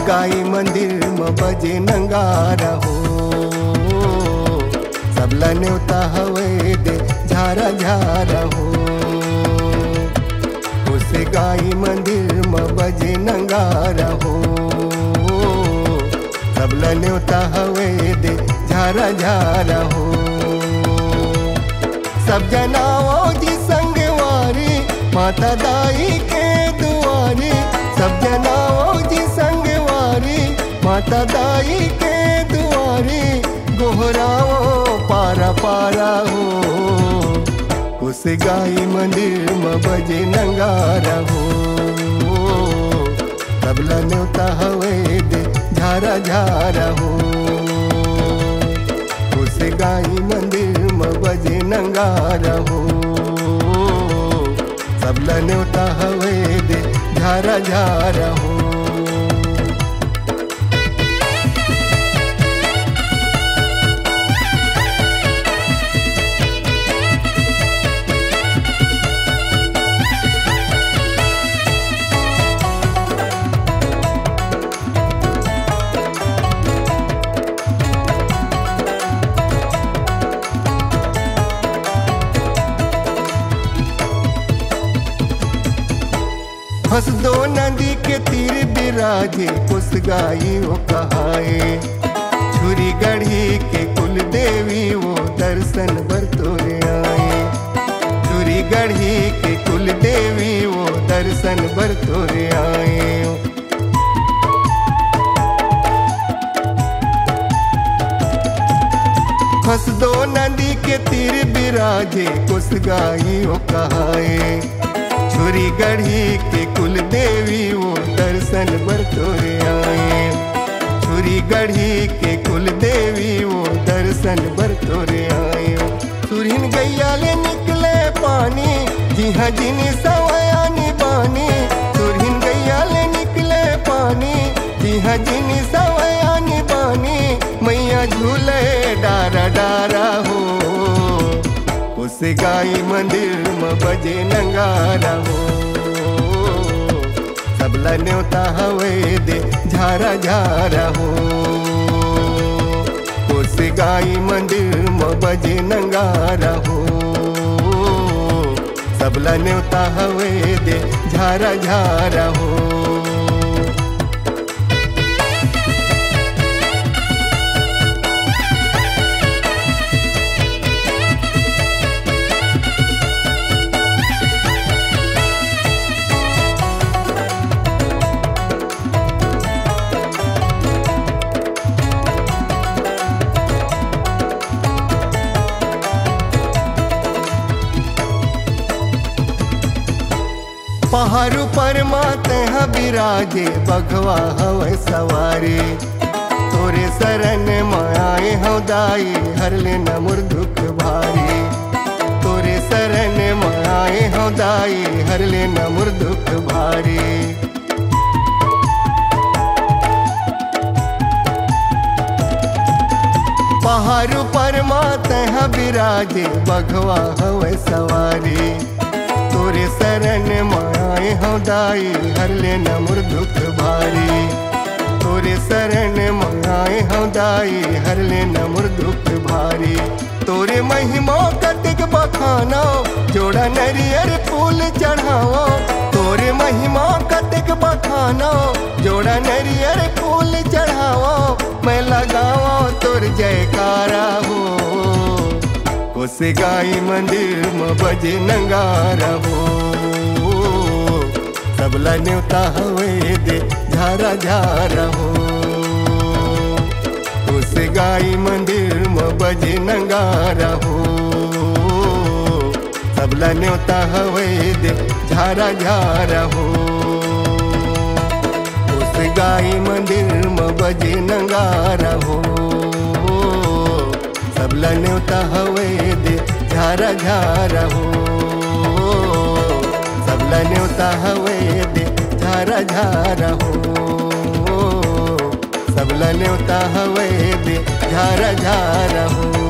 गाई मंदिर में बजे नंगारा हो। सबला न्योता हवे दे झारा झारा हो। उस गाई मंदिर में बजे नंगारा हो। सबला न्योता हवे दे झारा झारा हो। सब जनाओ जी संगवारी माता दाई के दुआरी। सब जनाओ जी संगवारी माता दाई के दुआरी। गोहराओ पारा पारा हो। उस गाई मंदिर में बजे नंगारा हो। सबला न्योता हवे दे झारा झारा हो। उस गाई मंदिर में बजे नंगारा हो। सबला न्योता हवे दे झारा झारा हो। हंस दो नदी के तीर बिराजे उस गाई वो कहाए। छुरी गढ़ी के कुल देवी वो दर्शन बरतोरे आए। छुरी गढ़ी के कुल देवी वो दर्शन बरतोरे आए। हंस दो नदी के तीर बिराजे उस गाई वो कहाए। छुरी गढ़ी के कुल देवी वो दर्शन बरतोरे आए। छुरी गढ़ी के कुल देवी वो दर्शन बरतोरे आए। सुरहिन गैया ले निकले पानी जिहा जिनी सवयानी बानी। सुरहिन गैया ले निकले पानी जिहा जिनी सवयानी बानी। मैया झूले डारा डारा हो। उस गाई मंदिर में बजे नंगारा हो। सबला न्योता हवे दे झारा झारा हो। उस गाई मंदिर में बजे नंगारा हो। सबला न्योता हवे दे झारा झारा हो। पहाड़ू पर माते हैं बिराजे बघवा हवे सवारी। तोरे शरण माए हो दाई हर लेना मोर दुख भारी। तोरे शरण माए हो दाई हर लेना मोर दुख भारी। पहाड़ू पर माते हैं बिराजे बघवा हवे सवारी। तोरे शरण माए हो दाई हर लेना मोर दुख भारी। तोरे शरण माए हो दाई हर लेना मोर दुख भारी। तोरे महिमा कतिक बखानो जोड़ा नरियर फूल चढ़ाओ। तोरे महिमा कतिक बखानो जोड़ा नरियर फूल चढ़ाओ। मैं लगाओ तोर जयकारा हो। उस गाई मंदिर में बजे नंगारा हो। सबला न्योता हवे दे झारा झारा हो। उस गाई मंदिर में बजे नंगारा हो। सबला न्योता हवे दे झारा झारा हो। उस गाई मंदिर में बजे नंगारा हो। सबला न्योता हवे दे झारा झारा हो। सबला न्योता हवे दे झारा झारा हो। सबला न्योता हवे दे झारा झारा हो।